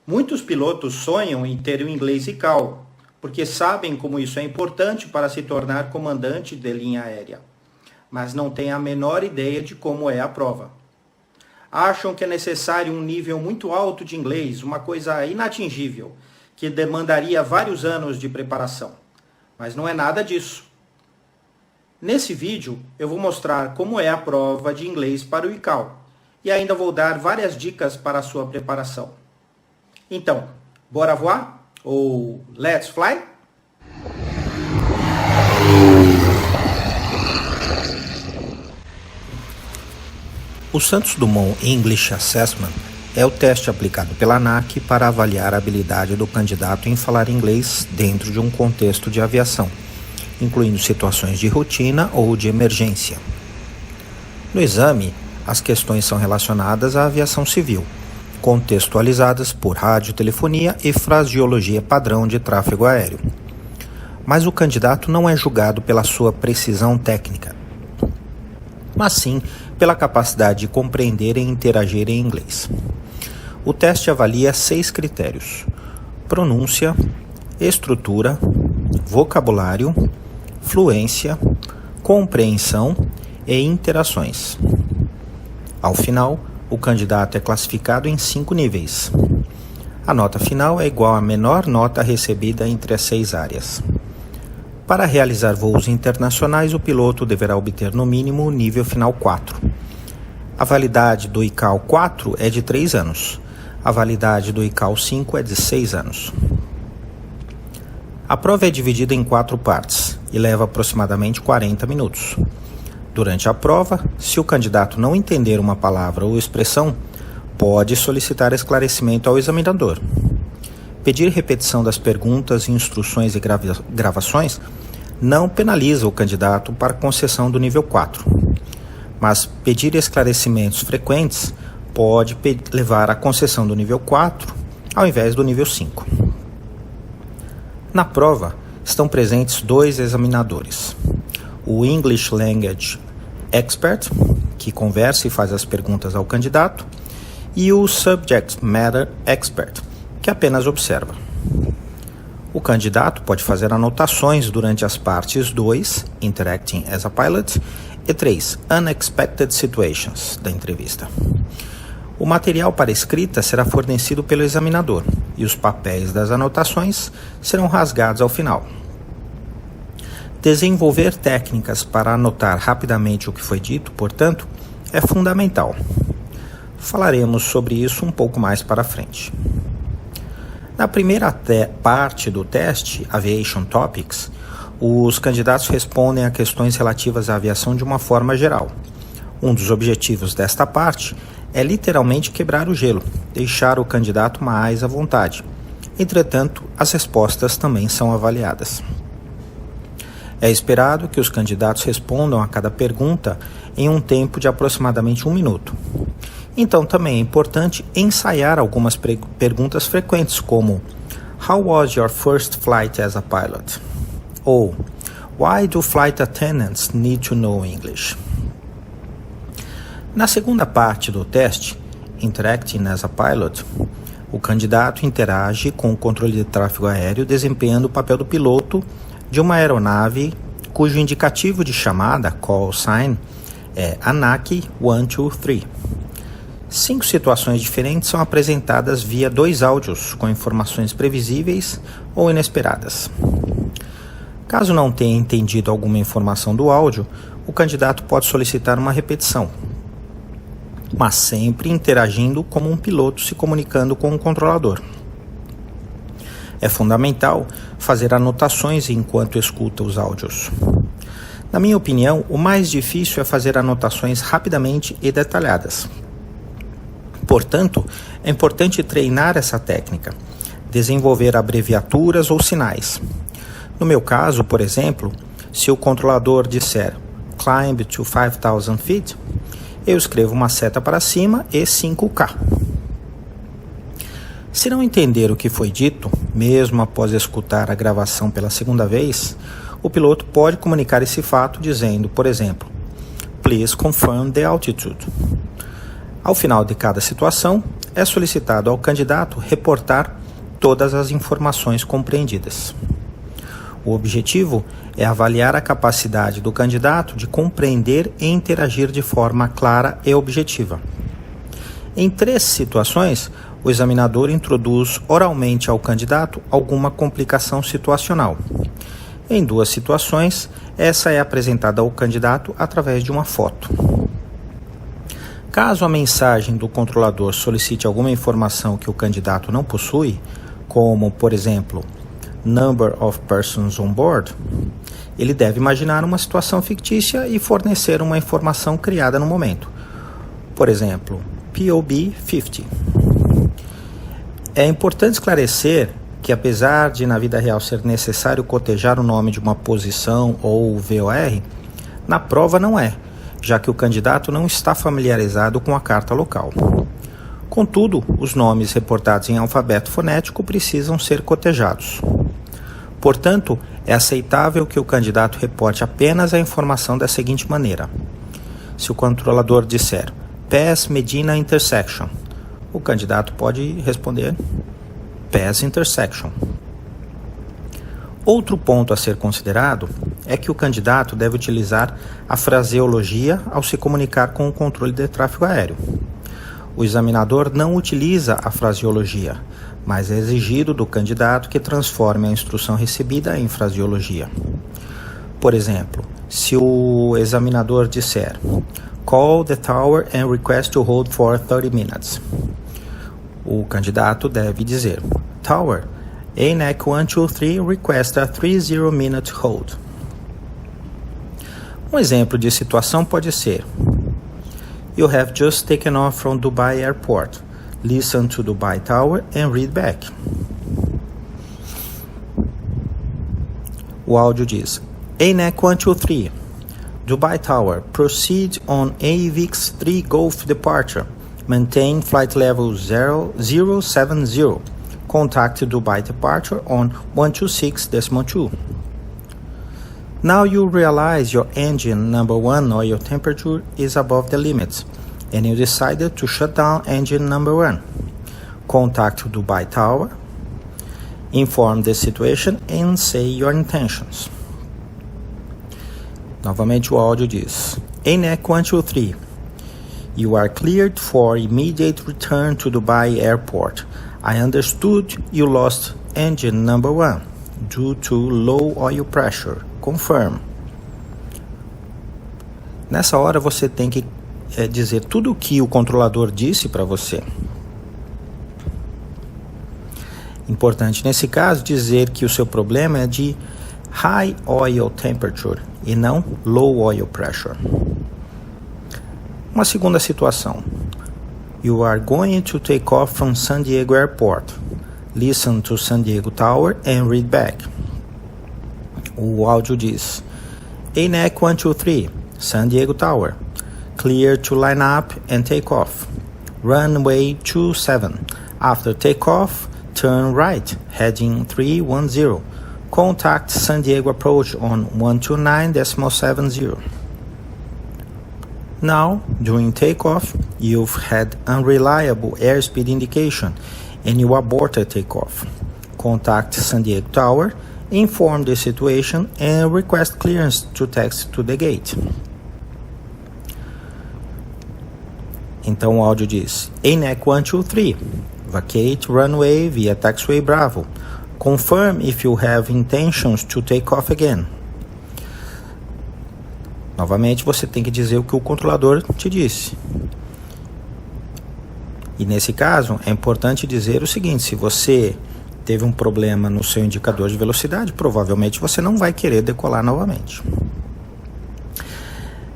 Muitos pilotos sonham em ter o inglês ICAO, porque sabem como isso é importante para se tornar comandante de linha aérea, mas não têm a menor ideia de como é a prova. Acham que é necessário um nível muito alto de inglês, uma coisa inatingível, que demandaria vários anos de preparação. Mas não é nada disso. Nesse vídeo, eu vou mostrar como é a prova de inglês para o ICAO e ainda vou dar várias dicas para a sua preparação. Então, bora voar? Ou let's fly? O Santos Dumont English Assessment é o teste aplicado pela ANAC para avaliar a habilidade do candidato em falar inglês dentro de um contexto de aviação, incluindo situações de rotina ou de emergência. No exame, as questões são relacionadas à aviação civil, contextualizadas por radiotelefonia e fraseologia padrão de tráfego aéreo. Mas o candidato não é julgado pela sua precisão técnica, mas sim pela capacidade de compreender e interagir em inglês. O teste avalia 6 critérios: pronúncia, estrutura, vocabulário, fluência, compreensão e interações. Ao final, o candidato é classificado em 5 níveis. A nota final é igual à menor nota recebida entre as 6 áreas. Para realizar voos internacionais, o piloto deverá obter no mínimo o nível final 4. A validade do ICAO 4 é de 3 anos. A validade do ICAO 5 é de 6 anos. A prova é dividida em 4 partes e leva aproximadamente 40 minutos. Durante a prova, se o candidato não entender uma palavra ou expressão, pode solicitar esclarecimento ao examinador. Pedir repetição das perguntas, instruções e gravações não penaliza o candidato para concessão do nível 4, mas pedir esclarecimentos frequentes pode levar à concessão do nível 4 ao invés do nível 5. Na prova, estão presentes 2 examinadores: o English Language Expert, que conversa e faz as perguntas ao candidato, e o Subject Matter Expert, que apenas observa. O candidato pode fazer anotações durante as partes 2, Interacting as a Pilot, e 3, Unexpected Situations, da entrevista. O material para escrita será fornecido pelo examinador e os papéis das anotações serão rasgados ao final. Desenvolver técnicas para anotar rapidamente o que foi dito, portanto, é fundamental. Falaremos sobre isso um pouco mais para frente. Na primeira parte do teste, Aviation Topics, os candidatos respondem a questões relativas à aviação de uma forma geral. Um dos objetivos desta parte é literalmente quebrar o gelo, deixar o candidato mais à vontade. Entretanto, as respostas também são avaliadas. É esperado que os candidatos respondam a cada pergunta em um tempo de aproximadamente 1 minuto. Então, também é importante ensaiar algumas perguntas frequentes, como How was your first flight as a pilot? Ou Why do flight attendants need to know English? Na segunda parte do teste, Interacting as a Pilot, o candidato interage com o controle de tráfego aéreo desempenhando o papel do piloto de uma aeronave cujo indicativo de chamada, call sign, é ANAC 123. 5 situações diferentes são apresentadas via 2 áudios com informações previsíveis ou inesperadas. Caso não tenha entendido alguma informação do áudio, o candidato pode solicitar uma repetição, mas sempre interagindo como um piloto se comunicando com o controlador. É fundamental fazer anotações enquanto escuta os áudios. Na minha opinião, o mais difícil é fazer anotações rapidamente e detalhadas. Portanto, é importante treinar essa técnica, desenvolver abreviaturas ou sinais. No meu caso, por exemplo, se o controlador disser Climb to 5,000 feet, eu escrevo uma seta para cima e 5K. Se não entender o que foi dito, mesmo após escutar a gravação pela segunda vez, o piloto pode comunicar esse fato dizendo, por exemplo, Please confirm the altitude. Ao final de cada situação, é solicitado ao candidato reportar todas as informações compreendidas. O objetivo é avaliar a capacidade do candidato de compreender e interagir de forma clara e objetiva. Em 3 situações, o examinador introduz oralmente ao candidato alguma complicação situacional. Em 2 situações, essa é apresentada ao candidato através de uma foto. Caso a mensagem do controlador solicite alguma informação que o candidato não possui, como, por exemplo, number of persons on board, ele deve imaginar uma situação fictícia e fornecer uma informação criada no momento. Por exemplo, POB 50. É importante esclarecer que, apesar de na vida real ser necessário cotejar o nome de uma posição ou VOR, na prova não é, já que o candidato não está familiarizado com a carta local. Contudo, os nomes reportados em alfabeto fonético precisam ser cotejados. Portanto, é aceitável que o candidato reporte apenas a informação da seguinte maneira. Se o controlador disser Pass Medina Intersection, o candidato pode responder Pass Intersection. Outro ponto a ser considerado é que o candidato deve utilizar a fraseologia ao se comunicar com o controle de tráfego aéreo. O examinador não utiliza a fraseologia, mas é exigido do candidato que transforme a instrução recebida em fraseologia. Por exemplo, se o examinador disser Call the tower and request to hold for 30 minutes, o candidato deve dizer Tower, ANAC 123 request a 30-minute hold. Um exemplo de situação pode ser You have just taken off from Dubai Airport. Listen to Dubai Tower and read back. O áudio diz ANAC 123 Dubai Tower, proceed on AVIX 3 Golf departure. Maintain flight level 070. Contact Dubai departure on 126.2. Now you realize your engine number 1 oil temperature is above the limits, and you decided to shut down engine number 1. Contact Dubai Tower, inform the situation and say your intentions. Novamente o áudio diz ANAC 123 You are cleared for immediate return to Dubai Airport. I understood you lost engine number 1 due to low oil pressure. Confirm. Nessa hora você tem que dizer tudo o que o controlador disse para você. Importante nesse caso dizer que o seu problema é de high oil temperature e não low oil pressure. Uma segunda situação. You are going to take off from San Diego Airport. Listen to San Diego Tower and read back. O áudio diz ANAC 123, San Diego Tower. Clear to line up and take off. Runway 27. After takeoff, turn right, heading 310. Contact San Diego approach on 129.70. Now, during takeoff, you've had unreliable airspeed indication and you aborted takeoff. Contact San Diego Tower, inform the situation and request clearance to taxi to the gate. Então o áudio diz ANAC 123, vacate runway via taxiway Bravo. Confirm if you have intentions to take off again. Novamente você tem que dizer o que o controlador te disse. E nesse caso é importante dizer o seguinte: se você teve um problema no seu indicador de velocidade, provavelmente você não vai querer decolar novamente.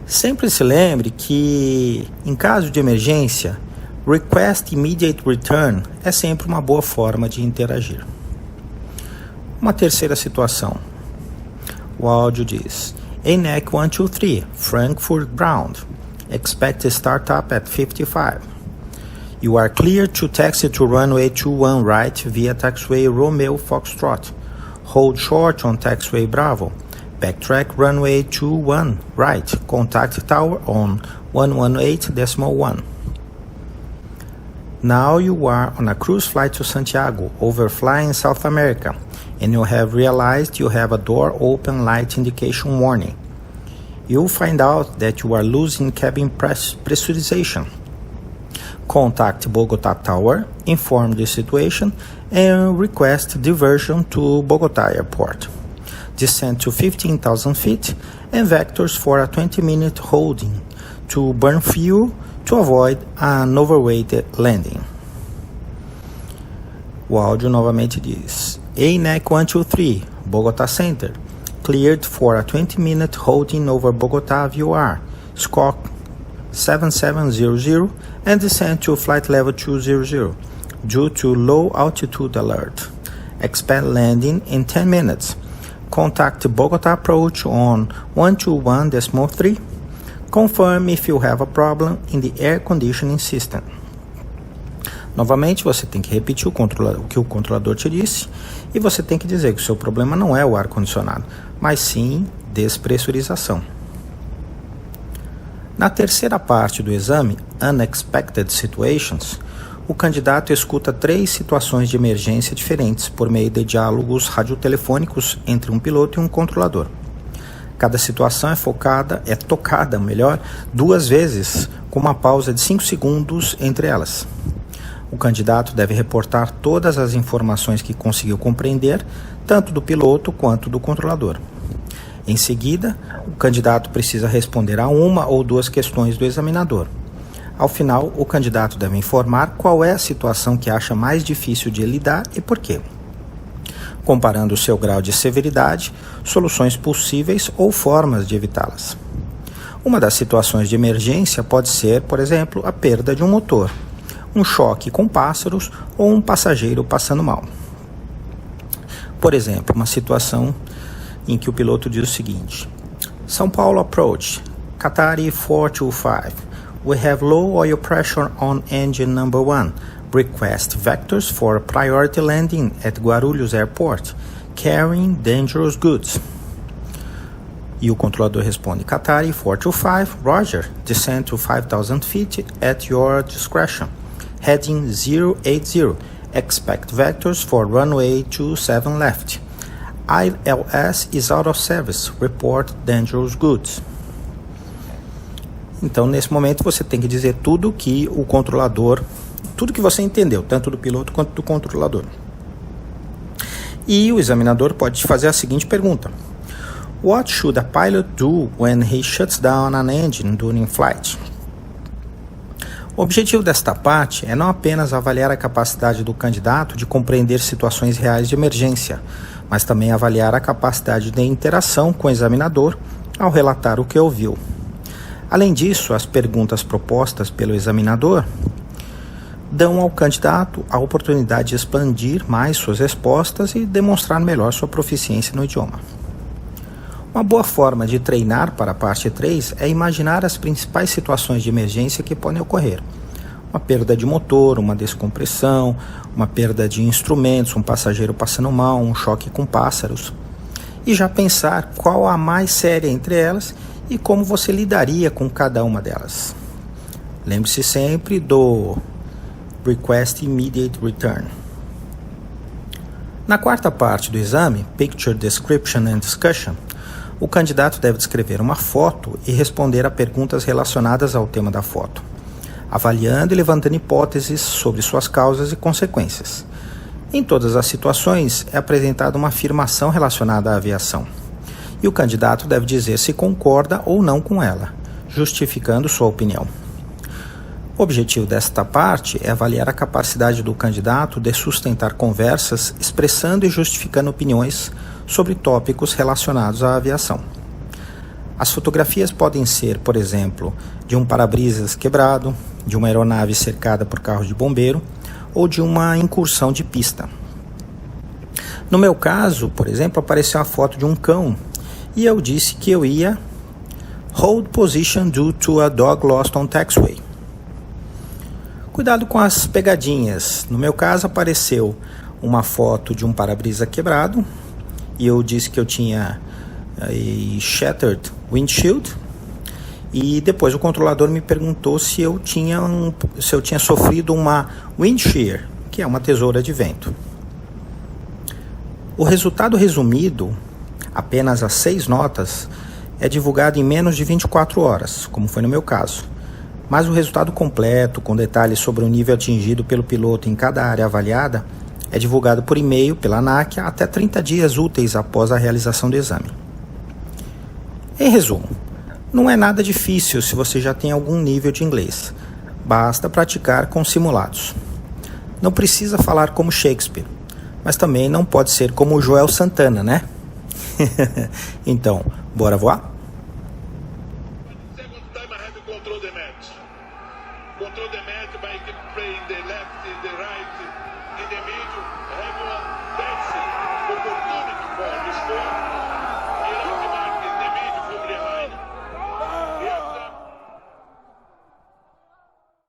Sempre se lembre que, em caso de emergência, Request Immediate Return é sempre uma boa forma de interagir. Uma terceira situação. O áudio diz ANAC 123, Frankfurt Ground. Expect startup at 55. You are cleared to taxi to runway 21 right via taxiway Romeo Foxtrot. Hold short on taxiway Bravo. Backtrack runway 21 right. Contact tower on 118.1. Now you are on a cruise flight to Santiago, overflying South America, and you have realized you have a door open light indication warning. You'll find out that you are losing cabin pressurization. Contact Bogota Tower, inform the situation, and request diversion to Bogota Airport. Descend to 15,000 feet and vectors for a 20-minute holding to burn fuel to avoid an overweighted landing. O áudio novamente diz: ANAC 123, Bogota Center, cleared for a 20-minute holding over Bogota VOR, SCOC 7700, and descent to flight level 200 due to low altitude alert. Expect landing in 10 minutes. Contact Bogota approach on 121.3. Confirm if you have a problem in the air conditioning system. Novamente, você tem que repetir o que o controlador te disse e você tem que dizer que o seu problema não é o ar-condicionado, mas sim despressurização. Na terceira parte do exame, Unexpected Situations, o candidato escuta 3 situações de emergência diferentes por meio de diálogos radiotelefônicos entre um piloto e um controlador. Cada situação é tocada 2 vezes, com uma pausa de 5 segundos entre elas. O candidato deve reportar todas as informações que conseguiu compreender, tanto do piloto quanto do controlador. Em seguida, o candidato precisa responder a 1 ou 2 questões do examinador. Ao final, o candidato deve informar qual é a situação que acha mais difícil de lidar e por quê, comparando o seu grau de severidade, soluções possíveis ou formas de evitá-las. Uma das situações de emergência pode ser, por exemplo, a perda de um motor, um choque com pássaros ou um passageiro passando mal. Por exemplo, uma situação em que o piloto diz o seguinte: São Paulo approach, Qatari 425. We have low oil pressure on engine number 1. Request vectors for priority landing at Guarulhos Airport, carrying dangerous goods. E o controlador responde: Qatari 425, Roger, descend to 5,000 feet at your discretion. Heading 080, expect vectors for runway 27 left. ILS is out of service, report dangerous goods. Então, nesse momento, você tem que dizer tudo que o controlador, tudo que você entendeu, tanto do piloto quanto do controlador. E o examinador pode te fazer a seguinte pergunta: What should a pilot do when he shuts down an engine during flight? O objetivo desta parte é não apenas avaliar a capacidade do candidato de compreender situações reais de emergência, mas também avaliar a capacidade de interação com o examinador ao relatar o que ouviu. Além disso, as perguntas propostas pelo examinador dão ao candidato a oportunidade de expandir mais suas respostas e demonstrar melhor sua proficiência no idioma. Uma boa forma de treinar para a parte 3 é imaginar as principais situações de emergência que podem ocorrer. Uma perda de motor, uma descompressão, uma perda de instrumentos, um passageiro passando mal, um choque com pássaros. E já pensar qual a mais séria entre elas e como você lidaria com cada uma delas. Lembre-se sempre do Request Immediate Return. Na quarta parte do exame, Picture Description and Discussion, o candidato deve descrever uma foto e responder a perguntas relacionadas ao tema da foto, avaliando e levantando hipóteses sobre suas causas e consequências. Em todas as situações, é apresentada uma afirmação relacionada à aviação, e o candidato deve dizer se concorda ou não com ela, justificando sua opinião. O objetivo desta parte é avaliar a capacidade do candidato de sustentar conversas expressando e justificando opiniões sobre tópicos relacionados à aviação. As fotografias podem ser, por exemplo, de um para-brisas quebrado, de uma aeronave cercada por carros de bombeiro ou de uma incursão de pista. No meu caso, por exemplo, apareceu a foto de um cão e eu disse que eu ia hold position due to a dog lost on taxiway. Cuidado com as pegadinhas. No meu caso, apareceu uma foto de um para-brisa quebrado e eu disse que eu tinha a shattered windshield. E depois o controlador me perguntou se eu tinha sofrido uma wind shear, que é uma tesoura de vento. O resultado resumido, apenas as 6 notas, é divulgado em menos de 24 horas, como foi no meu caso. Mas o resultado completo, com detalhes sobre o nível atingido pelo piloto em cada área avaliada, é divulgado por e-mail pela ANAC até 30 dias úteis após a realização do exame. Em resumo, não é nada difícil se você já tem algum nível de inglês. Basta praticar com simulados. Não precisa falar como Shakespeare, mas também não pode ser como o Joel Santana, né? Então, bora voar? Control the match by playing the left, the right, in the middle, everyone dancing. Opportunity for this one.